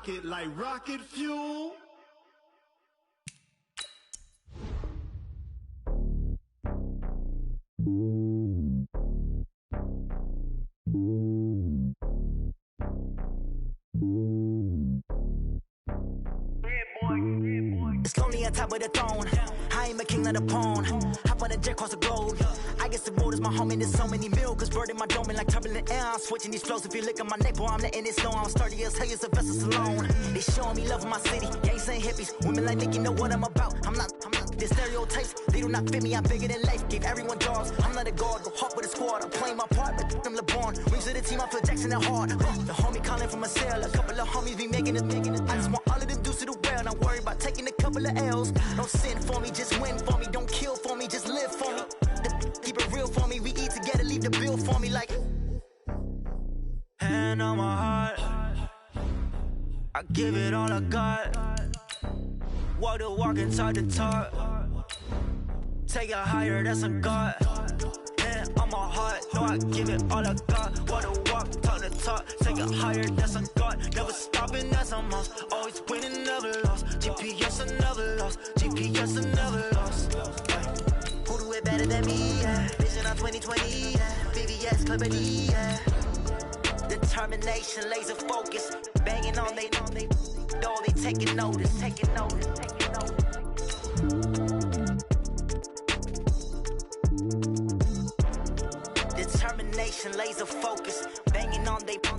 rock it like rocket fuel. It's lonely on top of the throne. I ain't a king of the pawn. Hop on a jet across the globe. I guess the world is my home and there's so many milkers birding my dome and like turbulent air. I'm switching these flows. If you look at my neck, boy, I'm letting it slow. I'm sturdy as hell as a vessel alone. They showing me love in my city. Gangs ain't hippies. Women like Nick, you know what I'm about. I'm not the stereotypes. They do not fit me. I'm bigger than life. Gave everyone jobs. I'm not a guard. Go hard with a squad. I'm playing my part, but I'm LeBron. Wings of the team. I feel Jackson and hard. The homie calling from a cell. A couple of homies be making it. I just want all of them dudes to the well. Not worry about taking a couple of L's. Don't sin for me, just win for me. Don't kill for me, just live for me. Keep it real for me. We eat together, leave the bill for me like. Hand on my heart, I give it all I got. Walk the walk and talk the talk. Take it higher, that's a God. Hand on my heart, no, I give it all I got. Walk the walk, talk the talk. Take it higher, that's a God. Never stopping, that's a must. Always winning, never lost. GPS, I never lost. GPS, I never lost. Who do it better than me? Yeah. Vision on 2020. Yeah. VVS, Clarity. Yeah. Determination, laser focus. Banging on they door, they taking notice. Determination, laser focus. Banging on they door,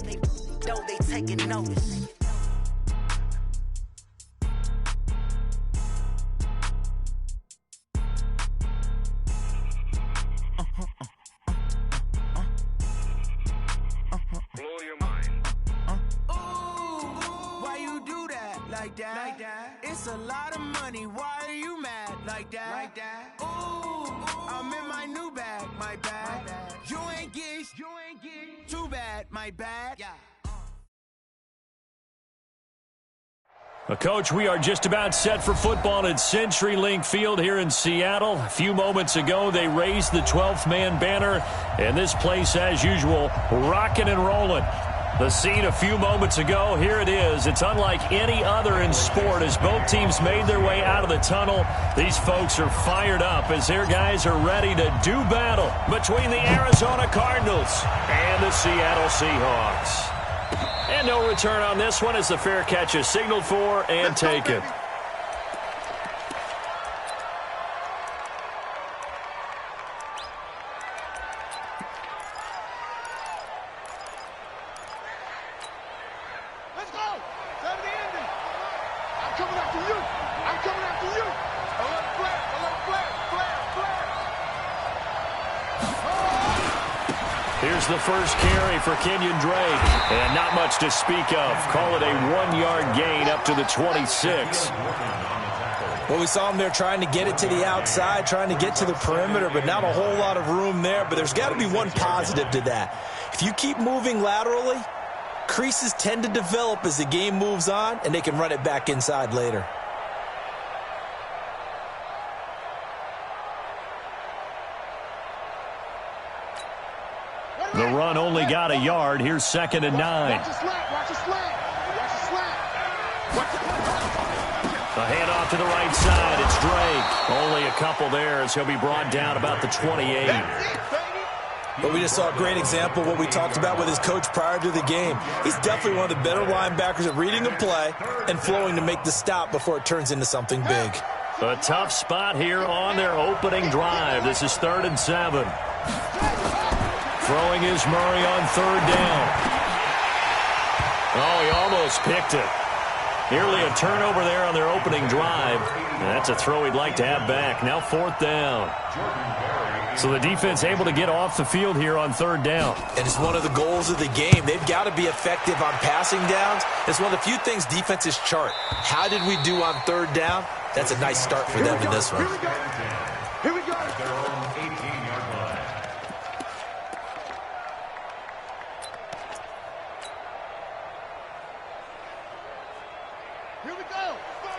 they taking notice. Like that. It's a lot of money. Why are you mad like that? Ooh, I'm in my new bag, my bad. You ain't get too bad, my bad. Yeah. Coach, we are just about set for football at CenturyLink Field here in Seattle. A few moments ago, they raised the 12th man banner, and this place, as usual, rocking and rolling. The scene a few moments ago, here it is. It's unlike any other in sport as both teams made their way out of the tunnel. These folks are fired up as their guys are ready to do battle between the Arizona Cardinals and the Seattle Seahawks. And no return on this one as the fair catch is signaled for and taken. Here's the first carry for Kenyon Drake, and not much to speak of. Call it a 1-yard gain up to the 26. Well, we saw him there trying to get it to the outside, trying to get to the perimeter, but not a whole lot of room there. But there's got to be one positive to that. If you keep moving laterally, creases tend to develop as the game moves on, and they can run it back inside later. The run only got a yard. Here's 2nd and 9. Watch the slant. Watch the slant. A handoff to the right side. It's Drake. Only a couple there as he'll be brought down about the 28. But we just saw a great example of what we talked about with his coach prior to the game. He's definitely one of the better linebackers at reading a play and flowing to make the stop before it turns into something big. A tough spot here on their opening drive. This is 3rd and 7. Throwing is Murray on 3rd down. Oh, he almost picked it. Nearly a turnover there on their opening drive. And that's a throw he'd like to have back. Now 4th down. So the defense able to get off the field here on 3rd down. And it's one of the goals of the game. They've got to be effective on passing downs. It's one of the few things defenses chart. How did we do on 3rd down? That's a nice start for them in this one. Here we go.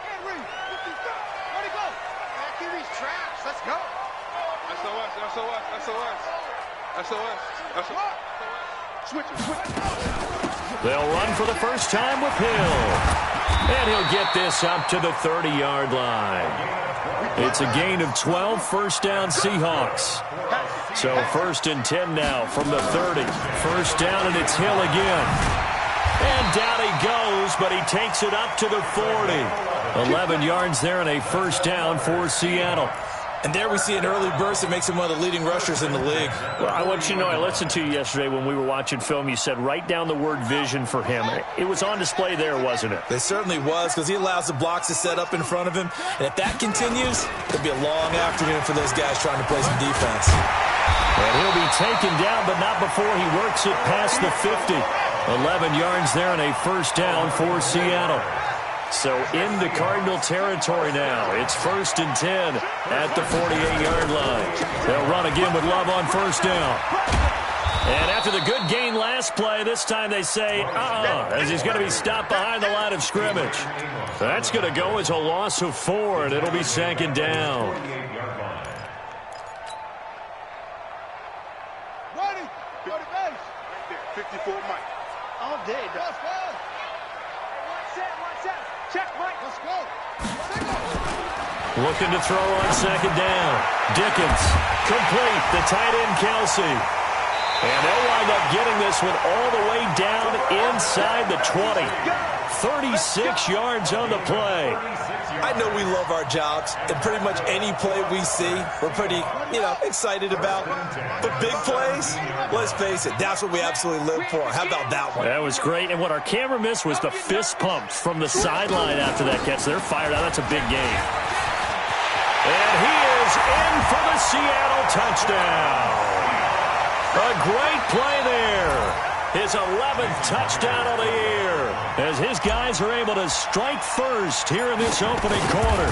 Henry, where'd he go? Henry's trash. Let's go. SOS. Switch it. They'll run for the first time with Hill. And he'll get this up to the 30-yard line. It's a gain of 12, first down Seahawks. So 1st and 10 now from the 30. First down, and it's Hill again. And down he goes, but he takes it up to the 40. 11 yards there and a first down for Seattle. And there we see an early burst that makes him one of the leading rushers in the league. Well, I want you to know, I listened to you yesterday when we were watching film. You said write down the word vision for him. It was on display there, wasn't it? It certainly was, because he allows the blocks to set up in front of him. And if that continues, it'll be a long afternoon for those guys trying to play some defense. And he'll be taken down, but not before he works it past the 50. 11 yards there and a first down for Seattle. So into Cardinal territory now. It's 1st and 10 at the 48-yard line. They'll run again with Love on first down. And after the good gain last play, this time they say, as he's going to be stopped behind the line of scrimmage. That's going to go as a loss of 4, and it'll be 2nd down. Ready. Go to base. Right there. 54 Mike. All day. Let's go. One set. Check, Mike. Let's go. Looking to throw on 2nd down. Dickens. Complete. The tight end, Kelsey. And they'll wind up getting this one all the way down inside the 20. 36 yards on the play. I know we love our jobs, and pretty much any play we see, we're pretty, excited about. But big plays, let's face it, that's what we absolutely live for. How about that one? That was great, and what our camera missed was the fist pump from the sideline after that catch. They're fired out. That's a big game. And he is in for the Seattle touchdown. A great play there. His 11th touchdown of the year as his guys are able to strike first here in this opening quarter.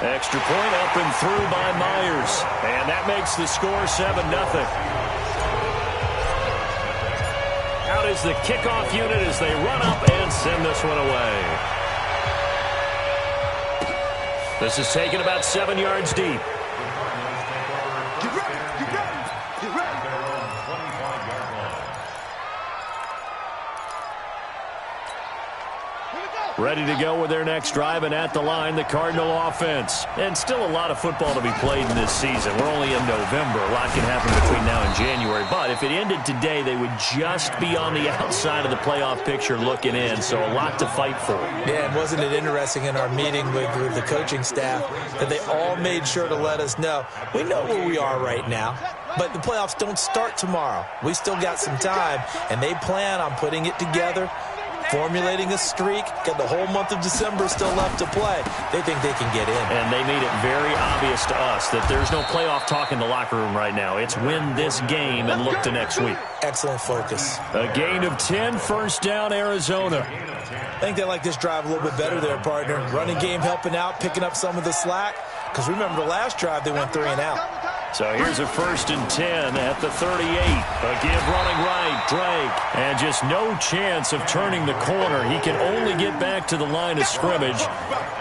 Extra point up and through by Myers. And that makes the score 7-0. Out is the kickoff unit as they run up and send this one away. This is taken about 7 yards deep. Ready to go with their next drive, and at the line, the Cardinal offense. And still a lot of football to be played in this season. We're only in November. A lot can happen between now and January. But if it ended today, they would just be on the outside of the playoff picture looking in. So a lot to fight for. Yeah, and wasn't it interesting in our meeting with the coaching staff that they all made sure to let us know, we know where we are right now, but the playoffs don't start tomorrow. We still got some time, and they plan on putting it together, formulating a streak, got the whole month of December still left to play. They think they can get in. And they made it very obvious to us that there's no playoff talk in the locker room right now. It's win this game and look to next week. Excellent focus. A gain of 10, first down, Arizona. I think they like this drive a little bit better there, partner. Running game helping out, picking up some of the slack. Because remember, the last drive, they went 3 and out. So here's a 1st and 10 at the 38. A give running right, Drake. And just no chance of turning the corner. He can only get back to the line of scrimmage.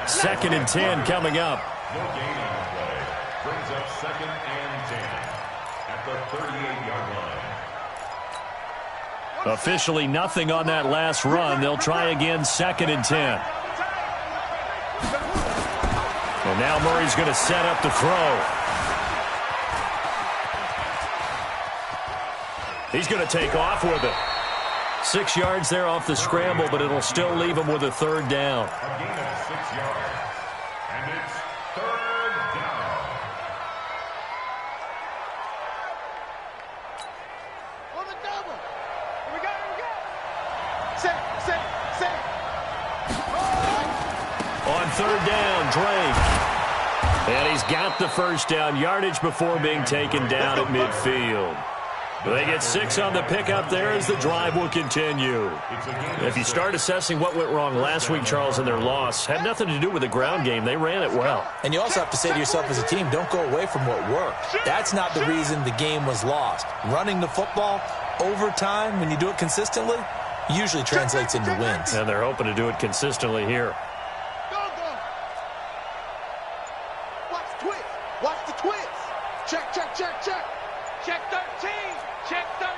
2nd and 10 coming up. No gain on the play. Brings up 2nd and 10 at the 38-yard line. Officially nothing on that last run. They'll try again, 2nd and 10. And now Murray's going to set up to throw. He's going to take off with it. 6 yards there off the scramble, but it'll still leave him with a 3rd down. A gain of 6 yards. And it's 3rd down. On the double. Here we go. Set. On 3rd down, Drake. And he's got the first down yardage before being taken down at midfield. They get 6 on the pickup there as the drive will continue. If you start assessing what went wrong last week, Charles, in their loss, had nothing to do with the ground game. They ran it well. And you also have to say to yourself as a team, don't go away from what worked. That's not the reason the game was lost. Running the football over time, when you do it consistently, usually translates into wins. And they're hoping to do it consistently here. Go. Watch the twist. Watch the twist. Check. Check 13. Check 13.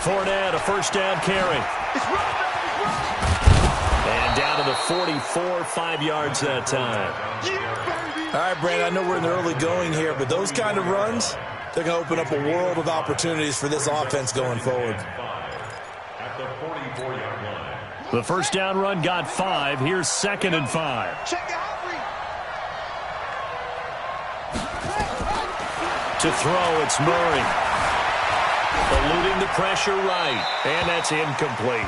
Fournette, a first down carry. And down to the 44, 5 yards that time. All right, Brandon, I know we're in the early going here, but those kind of runs, they're going to open up a world of opportunities for this offense going forward. At the 44-yard line. The first down run got 5. Here's 2nd and 5. To throw, it's Murray. Eluding the pressure right. And that's incomplete.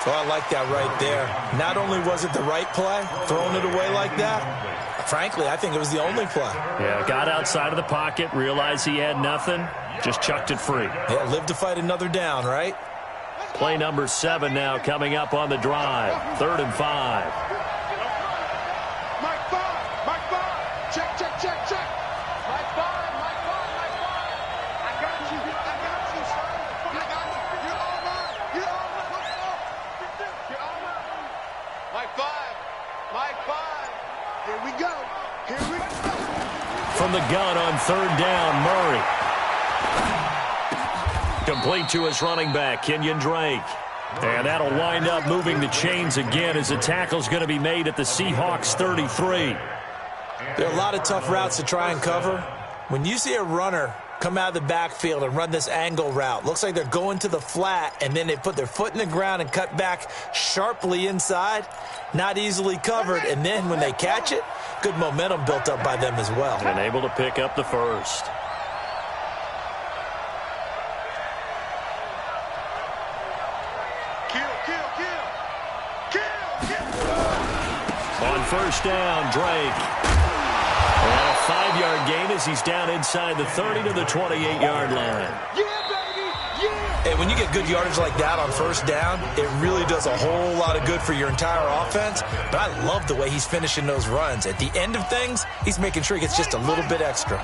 Well, I like that right there. Not only was it the right play, throwing it away like that, frankly, I think it was the only play. Yeah, got outside of the pocket, realized he had nothing, just chucked it free. Yeah, live to fight another down, right? Play number 7 now coming up on the drive. 3rd and 5. Mike 5. Check. Mike 5. I got you, son. I got you. You're all mine. You're all mine. Mike 5. Here we go. From the gun on 3rd down, Murray. Complete to his running back, Kenyon Drake. And that'll wind up moving the chains again as the tackle's going to be made at the Seahawks 33. There are a lot of tough routes to try and cover. When you see a runner come out of the backfield and run this angle route, looks like they're going to the flat, and then they put their foot in the ground and cut back sharply inside, not easily covered. And then when they catch it, good momentum built up by them as well. And able to pick up the first. On first down, Drake. And a 5-yard gain as he's down inside the 30 to the 28-yard line. And when you get good yardage like that on first down, it really does a whole lot of good for your entire offense. But I love the way he's finishing those runs. At the end of things, he's making sure he gets just a little bit extra.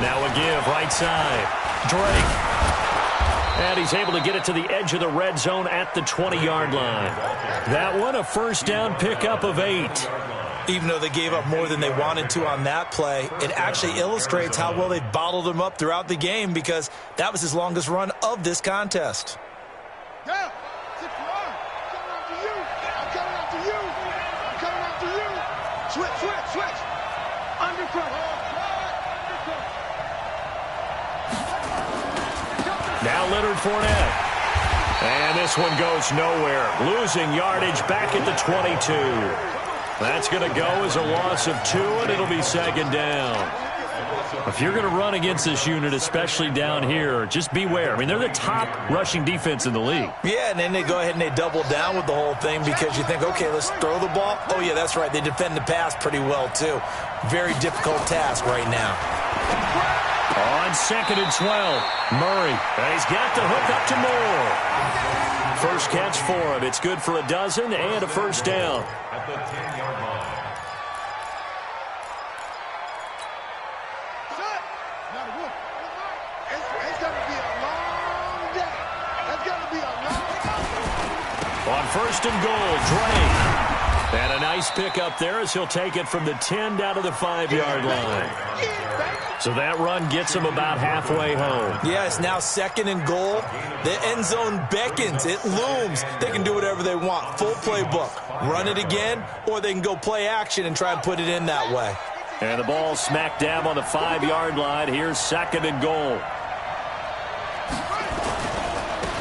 Now a give, right side. Drake. And he's able to get it to the edge of the red zone at the 20-yard line. That one, a first down pickup of 8. Even though they gave up more than they wanted to on that play, it actually illustrates how well they bottled him up throughout the game, because that was his longest run of this contest. Yeah, 6-1. I'm coming after you. Switch. Undercut. Now Leonard Fournette. And this one goes nowhere. Losing yardage back at the 22. That's going to go as a loss of 2, and it'll be 2nd down. If you're going to run against this unit, especially down here, just beware. I mean, they're the top rushing defense in the league. Yeah, and then they go ahead and they double down with the whole thing because you think, okay, let's throw the ball. Oh, yeah, that's right. They defend the pass pretty well, too. Very difficult task right now. On 2nd and 12, Murray. And he's got the hook up to Moore. First catch for him. It's good for a dozen and a first down. At the 10-yard line. It's going to be a long day. It's going to be a long day. On 1st and goal, Drake. And a nice pickup there as he'll take it from the 10 down to the 5-yard line. So that run gets him about halfway home. Yeah, it's now 2nd and goal. The end zone beckons. It looms. They can do whatever they want. Full playbook. Run it again, or they can go play action and try and put it in that way. And the ball smack dab on the 5-yard line. Here's 2nd and goal.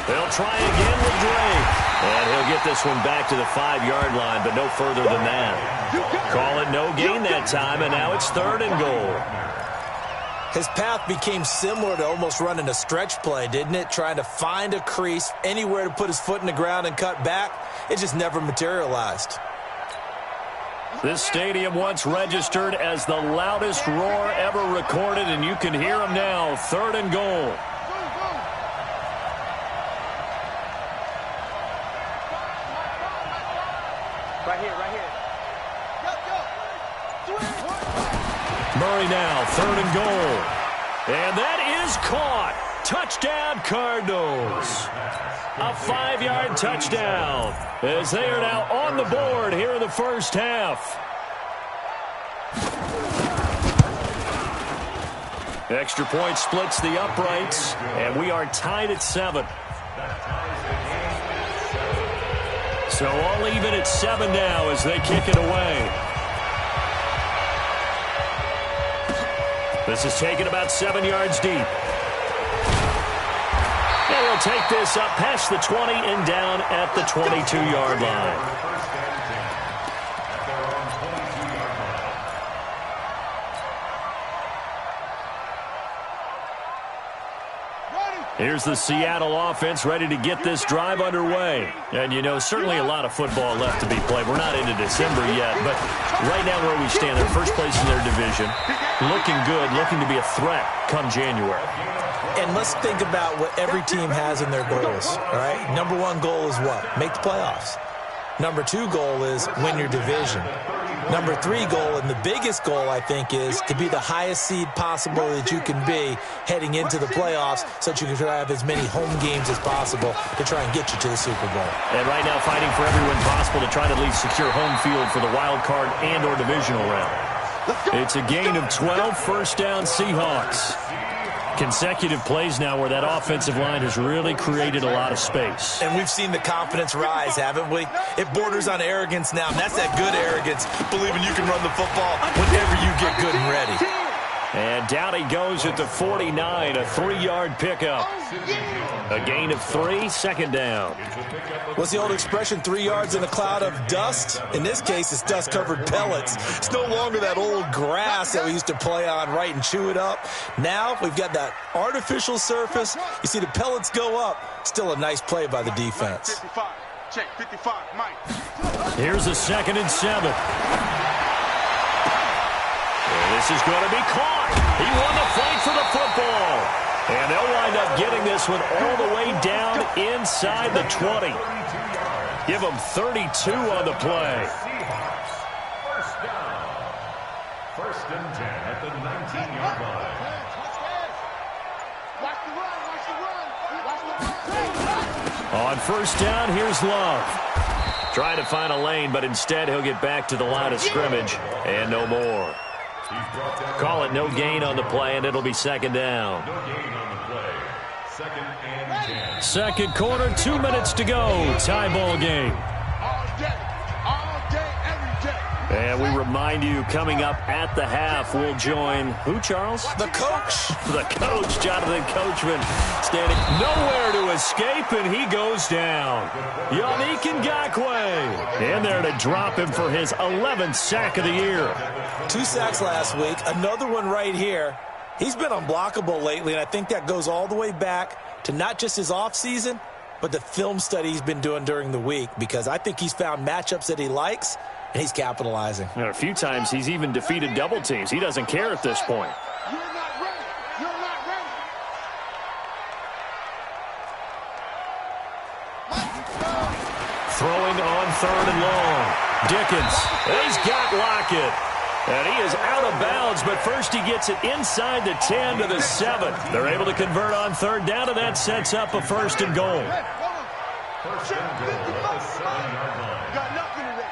They'll try again with Drake. And he'll get this one back to the 5-yard line, but no further than that. Call it no gain that time, and now it's 3rd and goal. His path became similar to almost running a stretch play, didn't it? Trying to find a crease, anywhere to put his foot in the ground and cut back. It just never materialized. This stadium once registered as the loudest roar ever recorded, and you can hear him now. 3rd and goal. Right here. Murray now, 3rd and goal. And that is caught. Touchdown, Cardinals. A 5-yard touchdown as they are now on the board here in the first half. Extra point splits the uprights, and we are tied at 7. So all even at 7 now as they kick it away. This is taken about 7 yards deep. And he'll take this up past the 20 and down at the 22-yard line. Here's the Seattle offense ready to get this drive underway. And, you know, certainly a lot of football left to be played. We're not into December yet, but right now where we stand, they're first place in their division. Looking good, looking to be a threat come January. And let's think about what every team has in their goals, all right? Number 1 goal is what? Make the playoffs. Number 2 goal is win your division. Number 3 goal, and the biggest goal, I think, is to be the highest seed possible that you can be heading into the playoffs so that you can have as many home games as possible to try and get you to the Super Bowl. And right now fighting for every win possible to try to at least secure home field for the wild card and or divisional round. It's a gain of 12, first down Seahawks. Consecutive plays now where that offensive line has really created a lot of space. And we've seen the confidence rise, haven't we? It borders on arrogance now, and that's that good arrogance, believing you can run the football whenever you get good and ready. And down he goes at the 49, a 3-yard pickup. A gain of 3, second down. What's the old expression, 3 yards in a cloud of dust? In this case, it's dust-covered pellets. It's no longer that old grass that we used to play on, right, and chew it up. Now we've got that artificial surface. You see the pellets go up. Still a nice play by the defense. 55. Check 55, Mike. Here's a 2nd and 7. This is going to be caught. He won the fight for the football. And they'll wind up getting this one all the way down inside the 20. Give them 32 on the play. First down. 1st and 10 at the 19-yard line. Watch the run, watch the run. Watch the run. On 1st down, here's Love. Trying to find a lane, but instead he'll get back to the line of scrimmage and no more. Call it no gain on the play, and it'll be 2nd down. No gain on the play. 2nd and 10. Second quarter, 2 minutes to go. Tie ball game. All day, every day. And we remind you, coming up at the half, we'll join who, Charles? The coach. The coach, Jonathan Coachman, standing nowhere to escape, and he goes down. Yannick Ngakoue in there to drop him for his 11th sack of the year. 2 sacks last week, another one right here. He's been unblockable lately, and I think that goes all the way back to not just his offseason, but the film study he's been doing during the week, because I think he's found matchups that he likes, and he's capitalizing. And a few times he's even defeated double teams. He doesn't care at this point. You're not ready. You're not ready. Throwing on 3rd and long. Dickens. He's got Lockett. And he is out of bounds, but first he gets it inside the 10 to the 7. They're able to convert on 3rd down, and that sets up a 1st and goal. First and goal at the 7-yard line. Got nothing in there.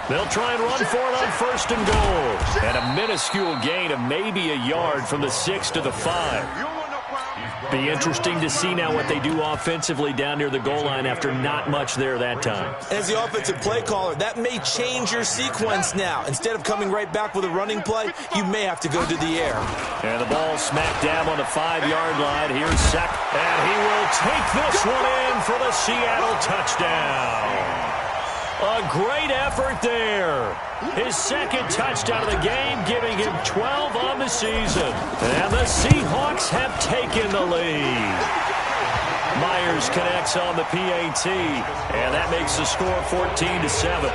They'll try and run for it on 1st and goal. And a minuscule gain of maybe a yard from the 6 to the 5. You don't want no problem. Be interesting to see now what they do offensively down near the goal line after not much there that time. As the offensive play caller, that may change your sequence now. Instead of coming right back with a running play, you may have to go to the air. And the ball smacked down on the 5-yard line. Here's Sack. And he will take this one in for the Seattle touchdown. A great effort there. His 2nd touchdown of the game, giving him 12 on the season. And the Seahawks have taken the lead. Myers connects on the PAT, and that makes the score 14-7.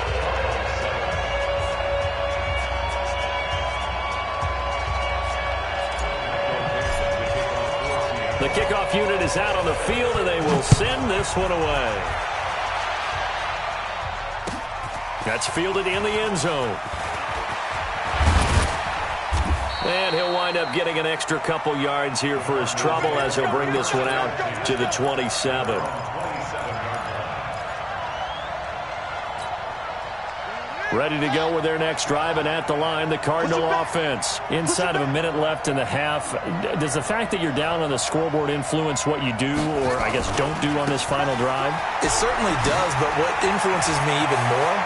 The kickoff unit is out on the field, and they will send this one away. That's fielded in the end zone. And he'll wind up getting an extra couple yards here for his trouble as he'll bring this one out to the 27. ready to go with their next drive, and at the line, the Cardinal offense. Inside of a minute left in the half, does the fact that you're down on the scoreboard influence what you do, or I guess don't do on this final drive? It certainly does, but what influences me even more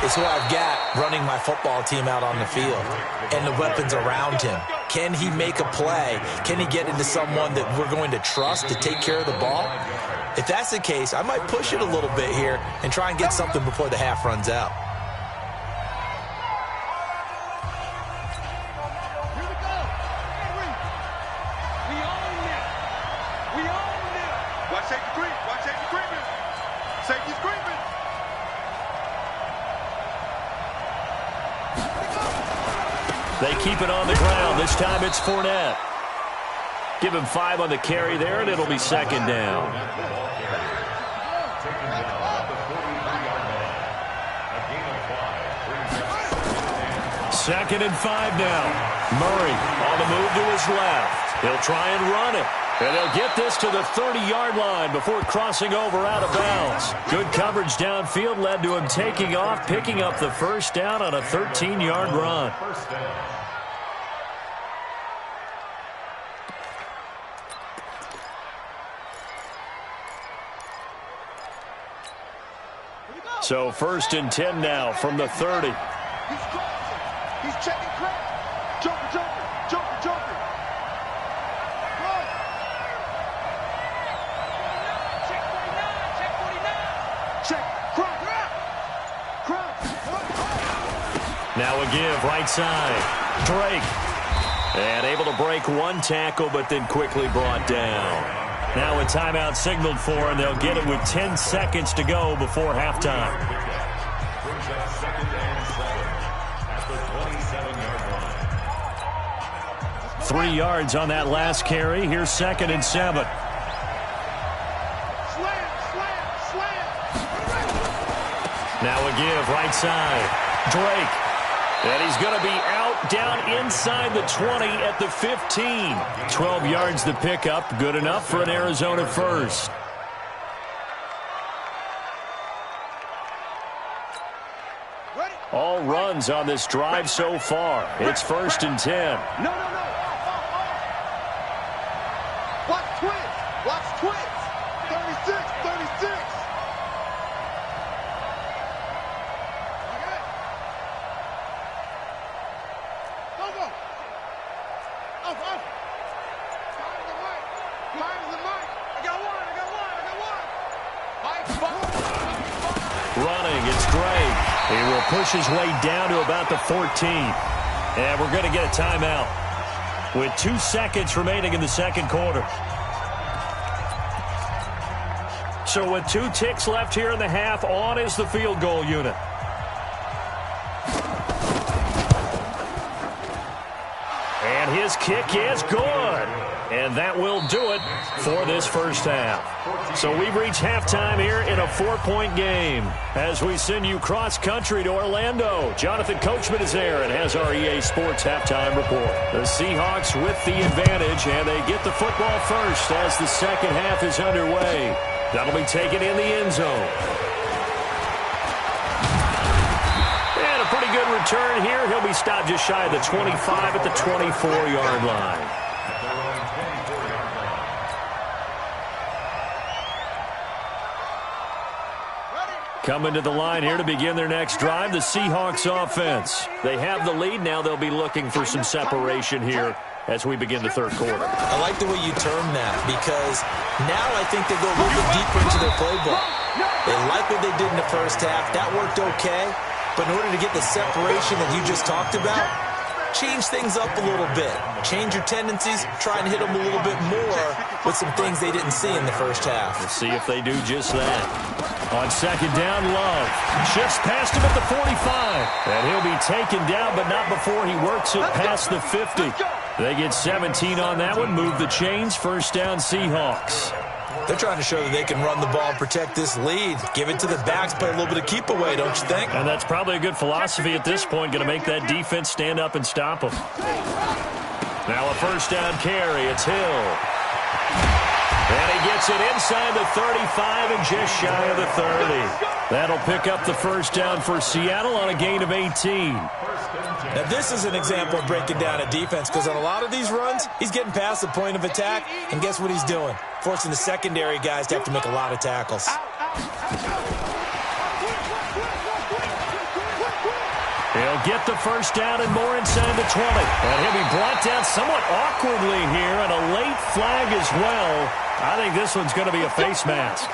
is who I've got running my football team out on the field and the weapons around him. Can he make a play? Can he get into someone that we're going to trust to take care of the ball? If that's the case, I might push it a little bit here and try and get something before the half runs out. Here we go. We own it. We own it. Watch safety creep. Watch safety creeping. Safety's creeping. They keep it on the ground. This time it's Fournette. Give him 5 on the carry there, and it'll be second down. Second and 5 now. Murray on the move to his left. He'll try and run it. And he'll get this to the 30-yard line before crossing over out of bounds. Good coverage downfield led to him taking off, picking up the first down on a 13-yard run. So first and 10 now from the 30. He's crossing. He's checking crap. Joker, joker, joker, joker. Run. Check 49, check 49. Check, crap, crap, crap. Now a give, right side. Drake. And able to break one tackle, but then quickly brought down. Now a timeout signaled for, and they'll get it with 10 seconds to go before halftime. Brings up second and 7 at the 27-yard line. 3 yards on that last carry. Here's second and 7. Slam, slam, slam. Now a give, right side. Drake. And he's going to be out down inside the 20 at the 15. 12 yards the pickup. Good enough for an Arizona first. All runs on this drive so far. It's first and 10. No. Watch twins. Watch twins. 36, 36. Go. Off. Mine is the mic. I got one. Running, it's Drake. He will push his way down to about the 14. And we're going to get a timeout with 2 seconds remaining in the second quarter. So with 2 ticks left here in the half, on is the field goal unit. And his kick is good. And that will do it for this first half. So we've reached halftime here in a 4-point game. As we send you cross-country to Orlando, Jonathan Coachman is there and has our EA Sports halftime report. The Seahawks with the advantage, and they get the football first as the second half is underway. That'll be taken in the end zone. And a pretty good return here. He'll be stopped just shy of the 25 at the 24-yard line. Coming to the line here to begin their next drive, the Seahawks offense. They have the lead. Now they'll be looking for some separation here as we begin the third quarter. I like the way you term that, because now I think they go a little bit deeper into their playbook. They like what they did in the first half. That worked okay. But in order to get the separation that you just talked about, change things up a little bit. Change your tendencies. Try and hit them a little bit more with some things they didn't see in the first half. Let's see if they do just that. On second down, Love shifts past him at the 45. And he'll be taken down, but not before he works it past the 50. They get 17 on that one. Move the chains. First down, Seahawks. They're trying to show that they can run the ball and protect this lead. Give it to the backs, play a little bit of keep away, don't you think? And that's probably a good philosophy at this point. Going to make that defense stand up and stop them. Now a first down carry. It's Hill. And he gets it inside the 35 and just shy of the 30. That'll pick up the first down for Seattle on a gain of 18. Now, this is an example of breaking down a defense because on a lot of these runs, he's getting past the point of attack, and guess what he's doing? Forcing the secondary guys to have to make a lot of tackles. He'll get the first down and more inside the 20. And he'll be brought down somewhat awkwardly here, and a late flag as well. I think this one's going to be a face mask.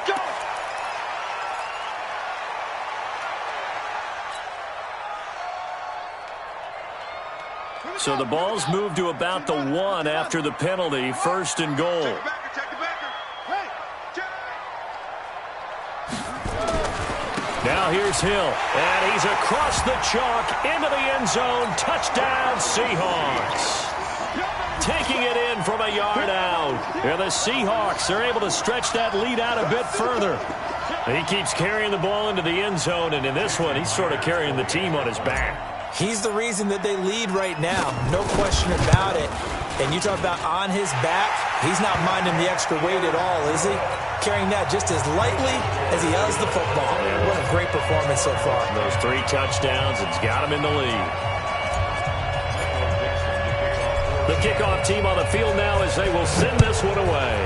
So the ball's moved to about the 1 after the penalty, first and goal. Now here's Hill, and he's across the chalk into the end zone. Touchdown, Seahawks. Taking it in from a yard out. And the Seahawks are able to stretch that lead out a bit further. He keeps carrying the ball into the end zone, and in this one, he's sort of carrying the team on his back. He's the reason that they lead right now, no question about it. And you talk about on his back, he's not minding the extra weight at all, is he? Carrying that just as lightly as he does the football. What a great performance so far. Those 3 touchdowns, it's got him in the lead. The kickoff team on the field now as they will send this one away.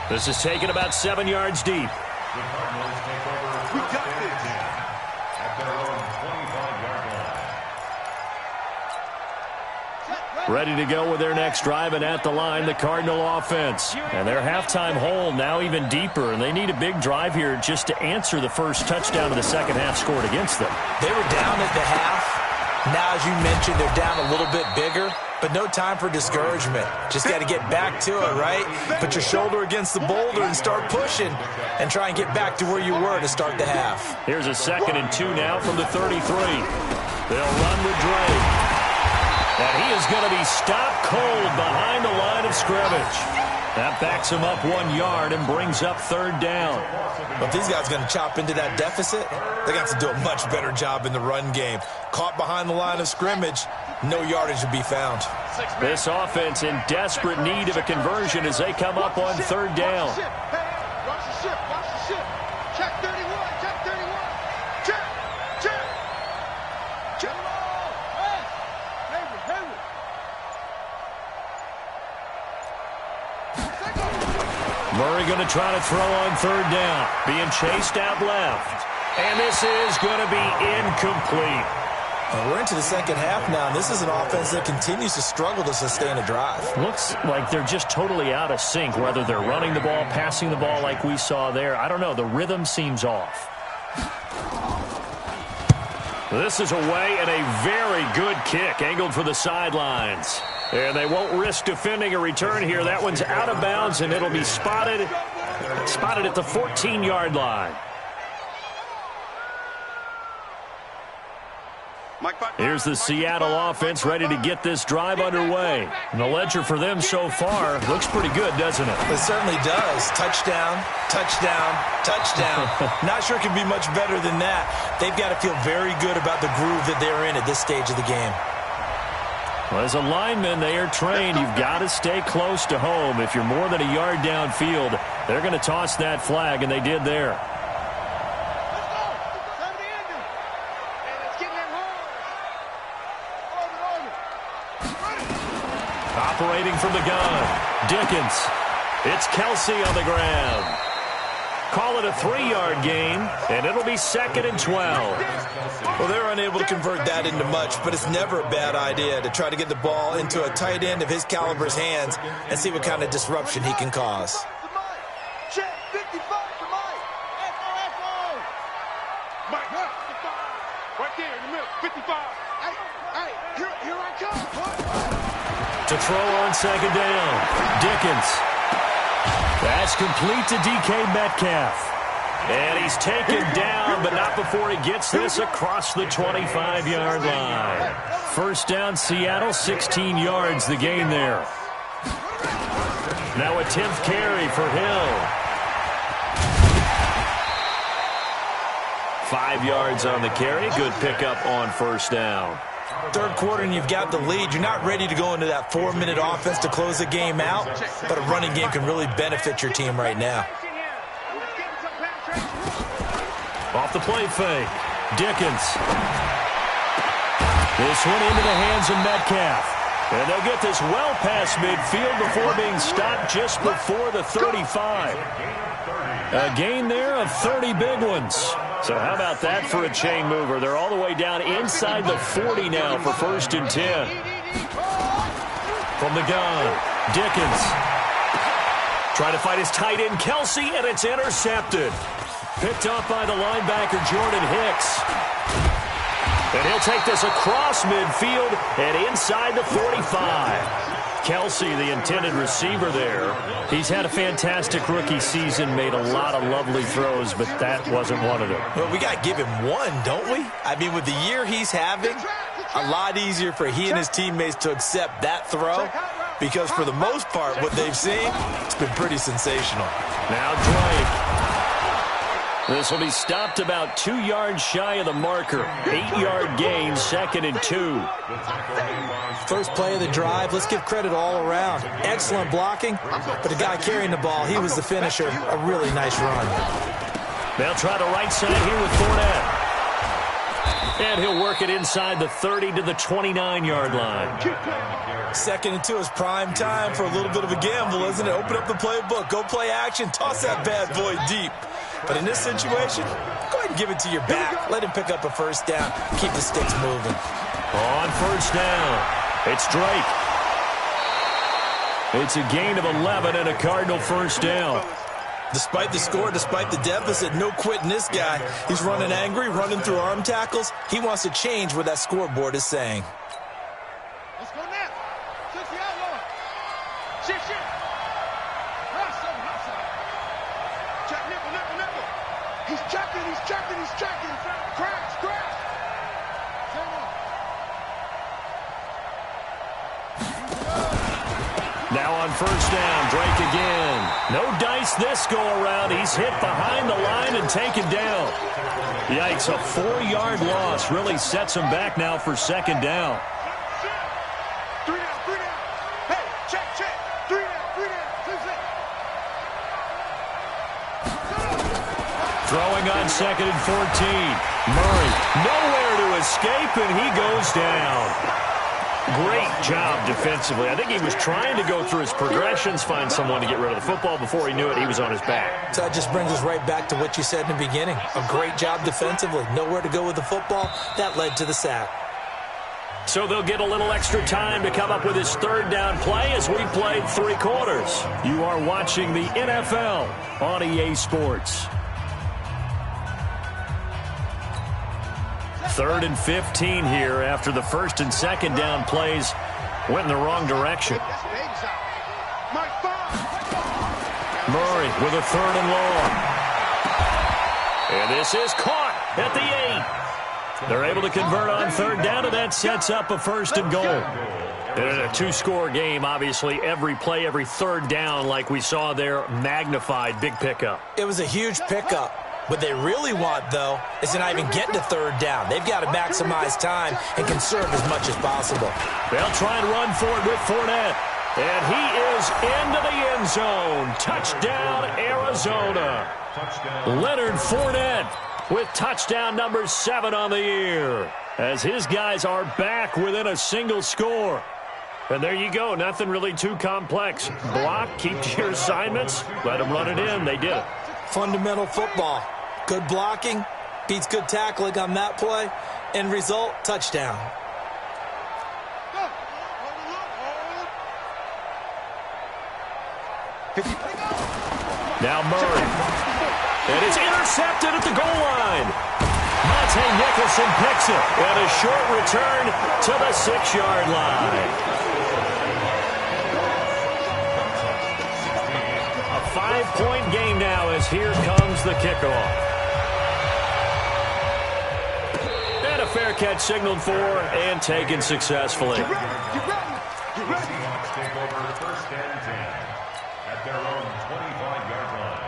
This is taken about 7 yards deep. We got this. At their own 25-yard line. Ready to go with their next drive, and at the line, the Cardinal offense. And their halftime hole now even deeper, and they need a big drive here just to answer the first touchdown of the second half scored against them. They were down at the half. Now, as you mentioned, they're down a little bit bigger, but no time for discouragement. Just got to get back to it, right? Put your shoulder against the boulder and start pushing and try and get back to where you were to start the half. Here's a 2nd and 2 now from the 33. They'll run with Drake. And he is going to be stopped cold behind the line of scrimmage. That backs him up 1 yard and brings up 3rd down. Well, if these guys are going to chop into that deficit, they're going to have to do a much better job in the run game. Caught behind the line of scrimmage, no yardage to be found. This offense in desperate need of a conversion as they come up on 3rd down. Watch the ship. Watch the ship. Check 31. Check 31. Check. Check. Check. Hey. Hayward. Murray going to try to throw on 3rd down. Being chased out left. And this is going to be incomplete. Well, we're into the second half now, and this is an offense that continues to struggle to sustain a drive. Looks like they're just totally out of sync, whether they're running the ball, passing the ball like we saw there. I don't know. The rhythm seems off. This is away and a very good kick angled for the sidelines. And they won't risk defending a return here. That one's out of bounds, and it'll be spotted at the 14-yard line. Here's the Seattle offense ready to get this drive underway. And the ledger for them so far looks pretty good, doesn't it? It certainly does. Touchdown, touchdown, touchdown. Not sure it can be much better than that. They've got to feel very good about the groove that they're in at this stage of the game. Well, as a lineman, they are trained. You've got to stay close to home. If you're more than a yard downfield, they're going to toss that flag, and they did there. Operating from the gun, Dickens. It's Kelsey on the ground. Call it a 3-yard gain, and it'll be 2nd and 12. Well, they're unable to convert that into much, but it's never a bad idea to try to get the ball into a tight end of his caliber's hands and see what kind of disruption he can cause. Check 55 for Mike. Mike, 55. Right there in the middle, 55. Hey, here I come. To throw on 2nd down, Dickens. That's complete to DK Metcalf. And he's taken down, but not before he gets this across the 25-yard line. First down, Seattle, 16 yards, the gain there. Now a 10th carry for Hill. 5 yards on the carry. Good pickup on first down. Third quarter and you've got the lead. You're not ready to go into that 4-minute offense to close the game out, but a running game can really benefit your team right now. Off the play fake. Dickens. This one into the hands of Metcalf. And they'll get this well past midfield before being stopped just before the 35. A gain there of 30 big ones. So how about that for a chain mover? They're all the way down inside the 40 now for 1st and 10. From the gun, Dickens. Trying to fight his tight end, Kelsey, and it's intercepted. Picked up by the linebacker, Jordan Hicks. And he'll take this across midfield and inside the 45. Kelsey, the intended receiver there. He's had a fantastic rookie season, made a lot of lovely throws, but that wasn't one of them. Well, we got to give him one, don't we? I mean, with the year he's having, a lot easier for he and his teammates to accept that throw because for the most part, what they've seen, it's been pretty sensational. Now Drake. This will be stopped about 2 yards shy of the marker. 8-yard gain, 2nd and 2. First play of the drive, let's give credit all around. Excellent blocking, but the guy carrying the ball, he was the finisher. A really nice run. They'll try the right side here with Fournette. And he'll work it inside the 30 to the 29-yard line. 2nd and 2 is prime time for a little bit of a gamble, isn't it? Open up the playbook, go play action, toss that bad boy deep. But in this situation, go ahead and give it to your back. Let him pick up a first down. Keep the sticks moving. On first down, it's Drake. It's a gain of 11 and a Cardinal first down. Despite the score, despite the deficit, no quitting this guy. He's running angry, running through arm tackles. He wants to change what that scoreboard is saying. Let's go now. Six the outlaw. Shit. Hustle. Check nipple. He's checking. Crash. Same one. Now on first down, Drake again. No dice this go-around. He's hit behind the line and taken down. Yikes, a 4-yard loss really sets him back now for 2nd down. 3 down. Hey, check. 3 down. 6. Throwing on 2nd and 14. Murray, nowhere to escape, and he goes down. Great job defensively. I think he was trying to go through his progressions, find someone to get rid of the football. Before he knew it, he was on his back. So that just brings us right back to what you said in the beginning. A great job defensively. Nowhere to go with the football. That led to the sack. So they'll get a little extra time to come up with his 3rd down play as we played 3 quarters. You are watching the NFL on EA Sports. 3rd and 15 here after the 1st and 2nd down plays went in the wrong direction. Murray with a 3rd and long. And this is caught at the 8. They're able to convert on 3rd down, and that sets up a 1st and goal. And in a 2-score game, obviously, every play, every 3rd down, like we saw there, magnified. Big pickup. It was a huge pickup. What they really want, though, is to not even get to 3rd down. They've got to maximize time and conserve as much as possible. They'll try and run for it with Fournette. And he is into the end zone. Touchdown, Arizona. Leonard Fournette with touchdown number 7 on the year, as his guys are back within a single score. And there you go. Nothing really too complex. Block, keep to your assignments, let them run it in. They did it. Fundamental football. Good blocking beats good tackling on that play. End result, touchdown. Now Murray. And it's intercepted at the goal line. Monte Nicholson picks it. And a short return to the 6-yard line. A 5-point game now as here comes the kickoff. And a fair catch signaled for and taken successfully. Take over 1st and 10 at their own 25-yard line.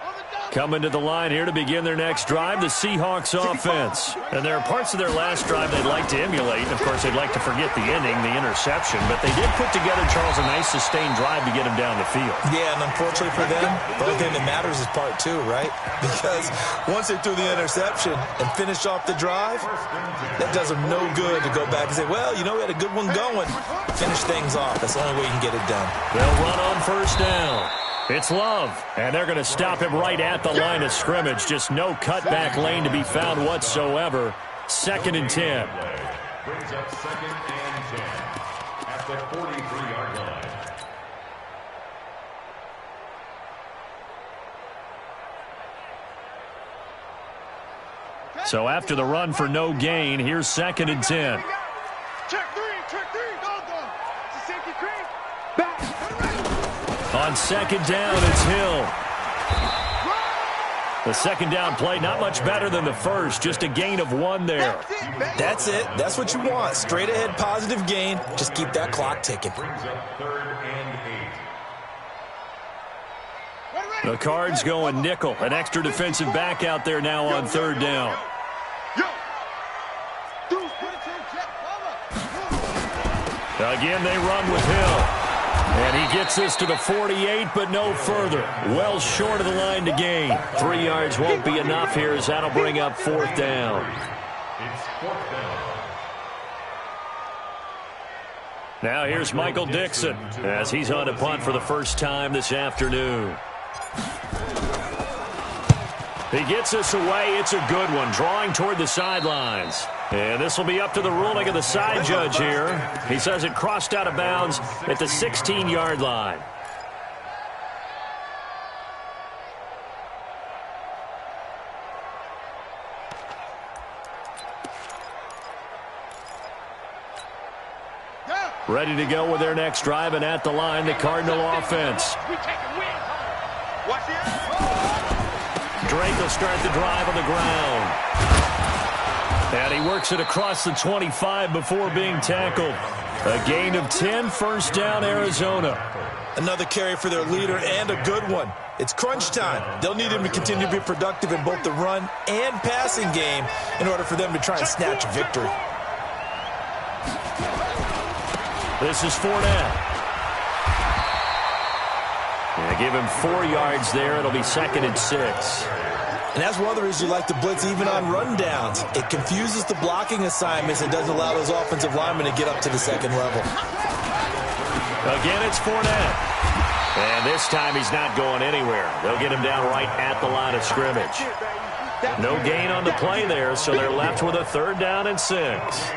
On the dot. Coming to the line here to begin their next drive, the Seahawks offense. And there are parts of their last drive they'd like to emulate. Of course, they'd like to forget the ending, the interception. But they did put together, Charles, a nice sustained drive to get them down the field. Yeah, and unfortunately for them, the only thing that matters is part two, right? Because once they threw the interception and finished off the drive, that does them no good to go back and say, well, you know, we had a good one going. Finish things off. That's the only way you can get it done. They'll run on first down. It's Love, and they're going to stop him right at the line of scrimmage. Just no cutback lane to be found whatsoever. 2nd and 10. Brings up 2nd and 10 at the 43-yard line. So after the run for no gain, here's 2nd and 10. Check three, go. It's a safety cream. Back. On 2nd down, it's Hill. The 2nd down play, not much better than the first, just a gain of 1 there. That's it. That's what you want. Straight ahead, positive gain. Just keep that clock ticking. Brings up 3rd and 8. The Cards going nickel. An extra defensive back out there now on 3rd down. Again, they run with Hill. And he gets this to the 48, but no further. Well short of the line to gain. 3 yards won't be enough here as that'll bring up 4th down. It's 4th down. Now here's Michael Dixon as he's on a punt for the first time this afternoon. He gets this away. It's a good one, drawing toward the sidelines. And this will be up to the ruling of the side judge here. He says it crossed out of bounds at the 16-yard line. Ready to go with their next drive, and at the line, the Cardinal offense. Drake will start the drive on the ground. And he works it across the 25 before being tackled. A gain of 10, 1st down, Arizona. Another carry for their leader and a good one. It's crunch time. They'll need him to continue to be productive in both the run and passing game in order for them to try and snatch a victory. This is Fournette. Yeah, give him 4 yards there. It'll be 2nd and 6. And that's one of the reasons you like to blitz even on rundowns. It confuses the blocking assignments and doesn't allow those offensive linemen to get up to the 2nd level. Again, it's Fournette. And this time he's not going anywhere. They'll get him down right at the line of scrimmage. No gain on the play there, so they're left with a 3rd down and 6.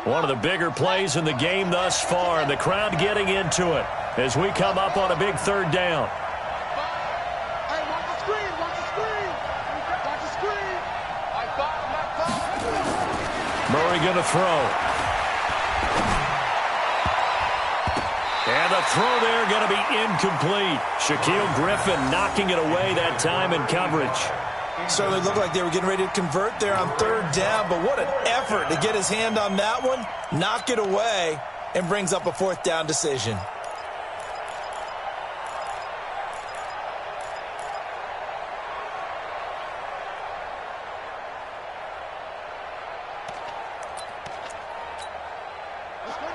One of the bigger plays in the game thus far, and the crowd getting into it as we come up on a big 3rd down. Hey, watch the screen, watch the screen. Watch the screen. Murray going to throw. And the throw there going to be incomplete. Shaquille Griffin knocking it away that time in coverage. Certainly looked like they were getting ready to convert there on 3rd down, but what an effort to get his hand on that one, knock it away, and brings up a 4th down decision.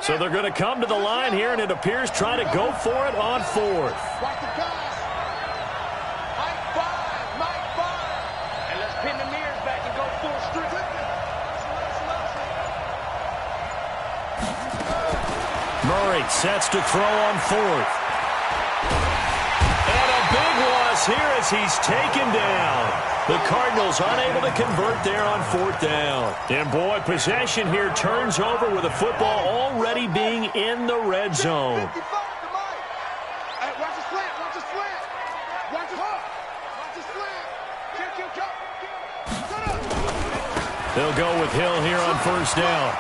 So they're going to come to the line here, and it appears try to go for it on 4th. Murray sets to throw on 4th. And a big loss here as he's taken down. The Cardinals unable to convert there on 4th down. And boy, possession here turns over with the football already being in the red zone. Hey, watch the slant, watch the slant. Watch the hook. Watch the slant. They'll go with Hill here on 1st down.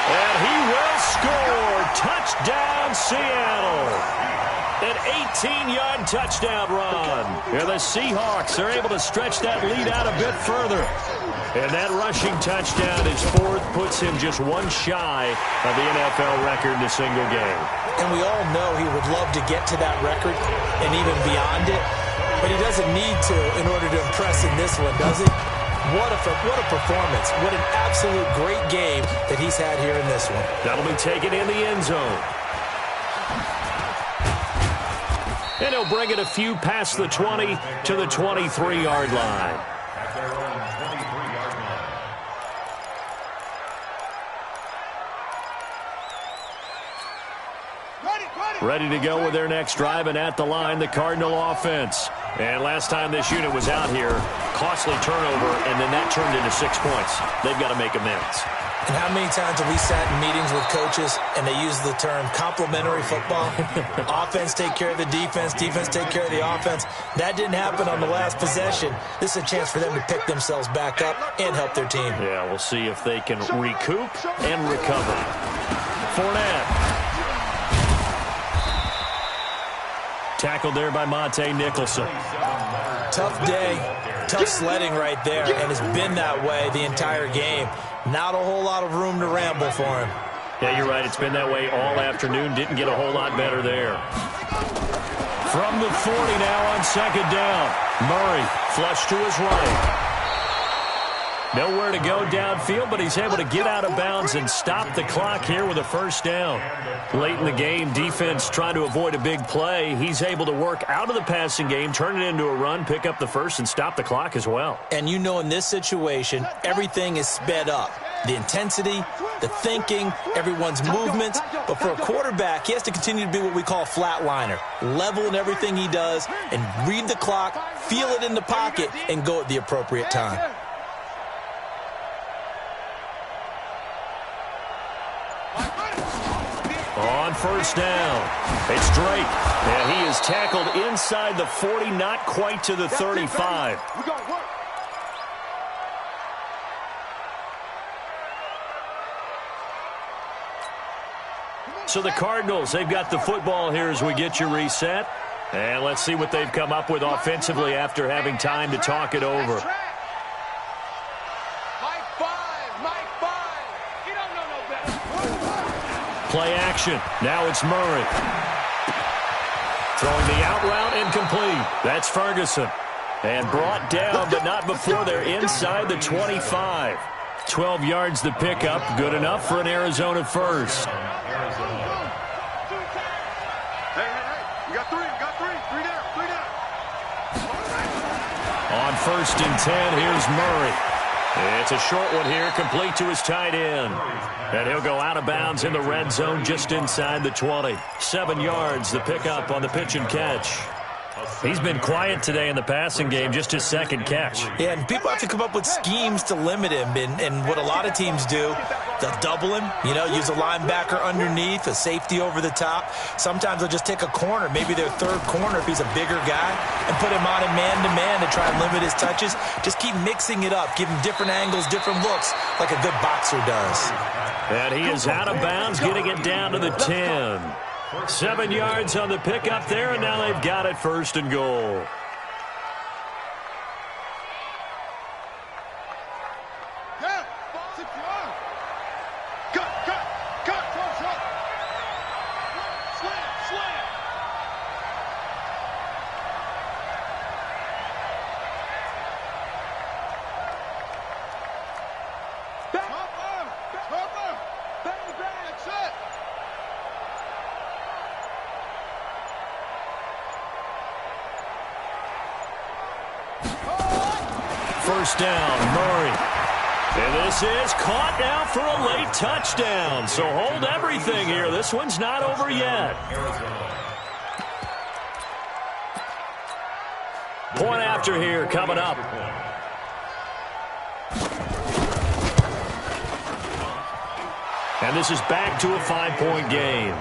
And he will score. Touchdown, Seattle. An 18-yard touchdown run. And the Seahawks are able to stretch that lead out a bit further. And that rushing touchdown is 4th, puts him just 1 shy of the NFL record in a single game. and we all know he would love to get to that record and even beyond it, but he doesn't need to in order to impress in this one, does he? What a performance. What an absolute great game that he's had here in this one. That'll be taken in the end zone. And he'll bring it a few past the 20 to the 23-yard line. At their own 23-yard line. Ready to go with their next drive, and at the line, the Cardinal offense. And last time this unit was out here, costly turnover, and then that turned into 6 points. They've got to make amends. And how many times have we sat in meetings with coaches and they use the term complementary football? Offense take care of the defense, defense take care of the offense. That didn't happen on the last possession. This is a chance for them to pick themselves back up and help their team. Yeah, we'll see if they can recoup and recover. Fournette. Tackled there by Monte Nicholson. Tough day, tough sledding right there, and it's been that way the entire game. Not a whole lot of room to ramble for him. Yeah, you're right. It's been that way all afternoon. Didn't get a whole lot better there. From the 40 now on second down. Murray flush to his right. Nowhere to go downfield, but he's able to get out of bounds and stop the clock here with a first down. Late in the game, defense trying to avoid a big play. He's able to work out of the passing game, turn it into a run, pick up the first, and stop the clock as well. And you know in this situation, everything is sped up. The intensity, the thinking, everyone's movements. But for a quarterback, he has to continue to be what we call a flatliner. Level in everything he does and read the clock, feel it in the pocket, and go at the appropriate time. On first down, it's Drake, and he is tackled inside the 40, not quite to the 35. So the Cardinals, they've got the football here as we get you reset. And let's see what they've come up with offensively after having time to talk it over. Play action. Now it's Murray. Throwing the out route incomplete. That's Ferguson. And brought down, but not before they're inside the 25. 12 yards the pickup. Good enough for an Arizona first. Hey, you got three. Three down. On first and 10, here's Murray. It's a short one here, complete to his tight end. And he'll go out of bounds in the red zone just inside the 20. 7 yards, the pickup on the pitch and catch. He's been quiet today in the passing game, just his second catch. Yeah, and people have to come up with schemes to limit him. And what a lot of teams do, they'll double him, use a linebacker underneath, a safety over the top. Sometimes they'll just take a corner, maybe their third corner if he's a bigger guy, and put him on a man-to-man to try and limit his touches. Just keep mixing it up, give him different angles, different looks, like a good boxer does. And he is out of bounds, getting it down to the 10. 7 yards on the pickup there, and now they've got it first and goal. First down, Murray. And this is caught now for a late touchdown. So hold everything here. This one's not over yet. Point after here coming up. And this is back to a 5-point game.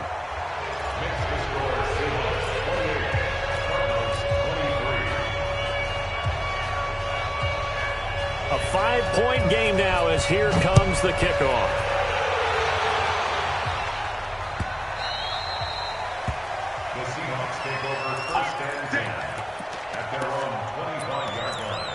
A 5-point game now as here comes the kickoff. The Seahawks take over first and 10 at their own 25-yard line.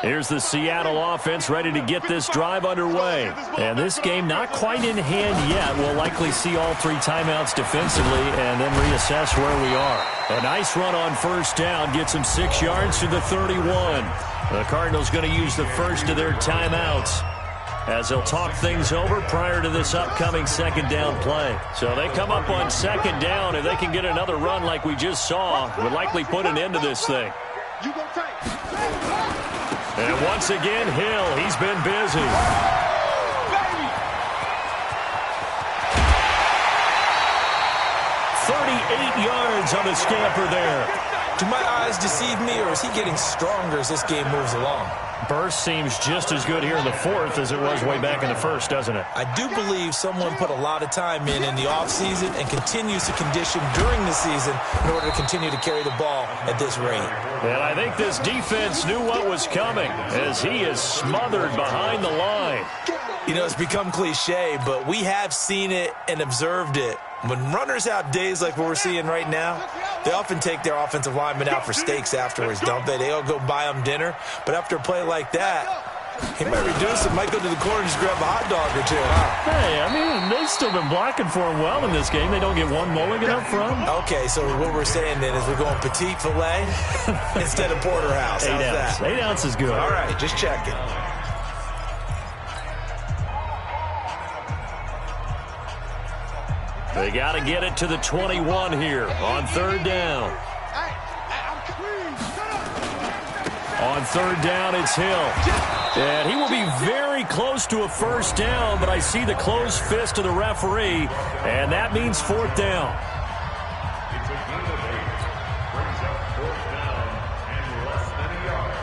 Here's the Seattle offense ready to get this drive underway. And this game not quite in hand yet. We'll likely see all 3 timeouts defensively and then reassess where we are. A nice run on first down gets him 6 yards to the 31. The Cardinals going to use the first of their timeouts as they'll talk things over prior to this upcoming second down play. So they come up on second down. If they can get another run like we just saw, would likely put an end to this thing. And once again, Hill, he's been busy. 38 yards on the scamper there. Do my eyes deceive me, or is he getting stronger as this game moves along? Burst seems just as good here in the fourth as it was way back in the first, doesn't it? I do believe someone put a lot of time in the offseason and continues to condition during the season in order to continue to carry the ball at this rate. And I think this defense knew what was coming as he is smothered behind the line. You know, it's become cliche, but we have seen it and observed it. When runners have days like what we're seeing right now, they often take their offensive linemen out for steaks afterwards, don't they? They all go buy them dinner. But after a play like that, he might reduce it, might go to the corner and just grab a hot dog or two, huh? Hey, I mean, they've still been blocking for him well in this game. They don't get one mulligan up front. Okay, so what we're saying then is we're going petite filet instead of porterhouse. How's that? 8 ounce is good. All right, just checking. They got to get it to the 21 here on third down. On third down, it's Hill. And he will be very close to a first down, but I see the closed fist of the referee, and that means fourth down. It's a gain of 8. Brings up fourth down and less than a yard.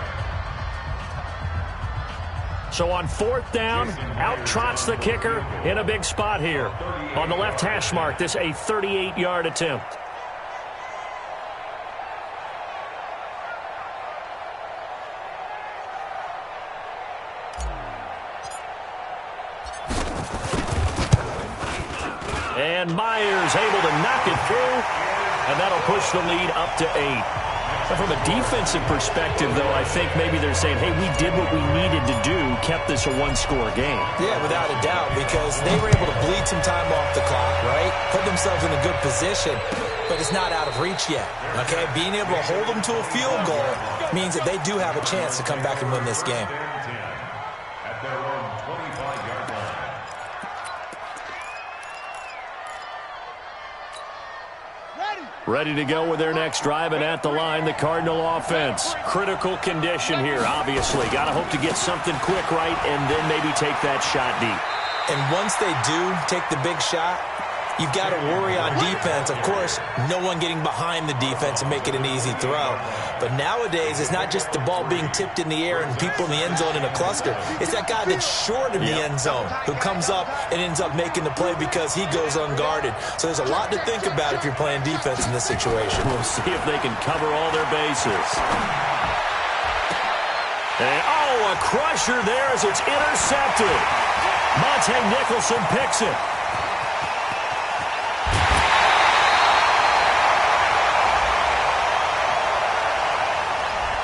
So on fourth down, out trots the kicker in a big spot here. On the left hash mark, this a 38-yard attempt. And Myers able to knock it through, and that'll push the lead up to 8. But from a defensive perspective, though, I think maybe they're saying, hey, we did what we needed to do, kept this a one-score game. Yeah, without a doubt, because they were able to bleed some time off the clock, right? Put themselves in a good position, but it's not out of reach yet, okay? Being able to hold them to a field goal means that they do have a chance to come back and win this game. At their own 25-yard line. Ready to go with their next drive, and at the line, the Cardinal offense. Critical condition here, obviously. Got to hope to get something quick right and then maybe take that shot deep. And once they do take the big shot, you've got to worry on defense. Of course, no one getting behind the defense and make it an easy throw. But nowadays, it's not just the ball being tipped in the air and people in the end zone in a cluster. It's that guy that's short in the end zone who comes up and ends up making the play because he goes unguarded. So there's a lot to think about if you're playing defense in this situation. We'll see if they can cover all their bases. And, a crusher there as it's intercepted. Monte Nicholson picks it.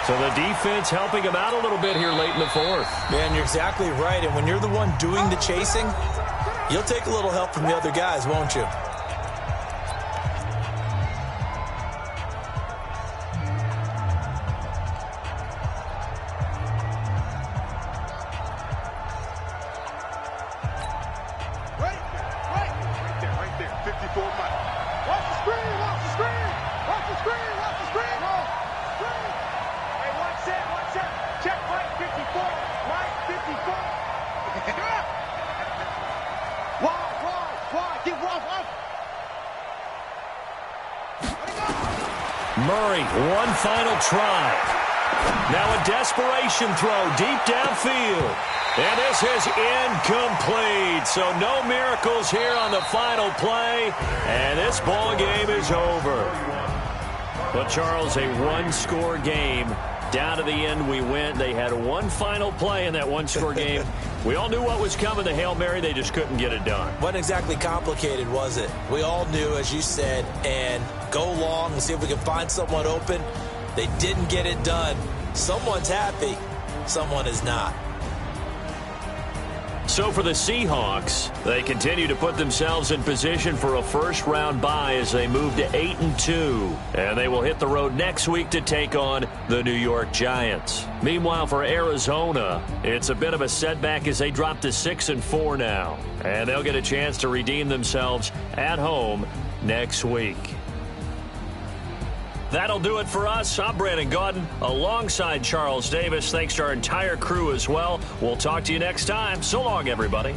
So the defense helping him out a little bit here late in the fourth. Man, you're exactly right. And when you're the one doing the chasing, you'll take a little help from the other guys, won't you? Right there. 54 miles. Watch the screen, watch the screen. Watch the screen, watch the screen. Hey, watch that. Check right 54. Right 54. Wide. Get off. Murray, one final try. Now a desperation throw deep downfield. And this is incomplete. So no miracles here on the final play. And this ball game is over. But, Charles, a one-score game. Down to the end we went. They had one final play in that one-score game. We all knew what was coming, the Hail Mary. They just couldn't get it done. Wasn't exactly complicated, was it? We all knew, as you said, and go long and see if we can find someone open. They didn't get it done. Someone's happy. someone is not. So for the Seahawks, they continue to put themselves in position for a first-round bye as they move to 8-2. And they will hit the road next week to take on the New York Giants. Meanwhile, for Arizona, it's a bit of a setback as they drop to 6-4 now. And they'll get a chance to redeem themselves at home next week. That'll do it for us. I'm Brandon Gaudin alongside Charles Davis. Thanks to our entire crew as well. We'll talk to you next time. So long, everybody.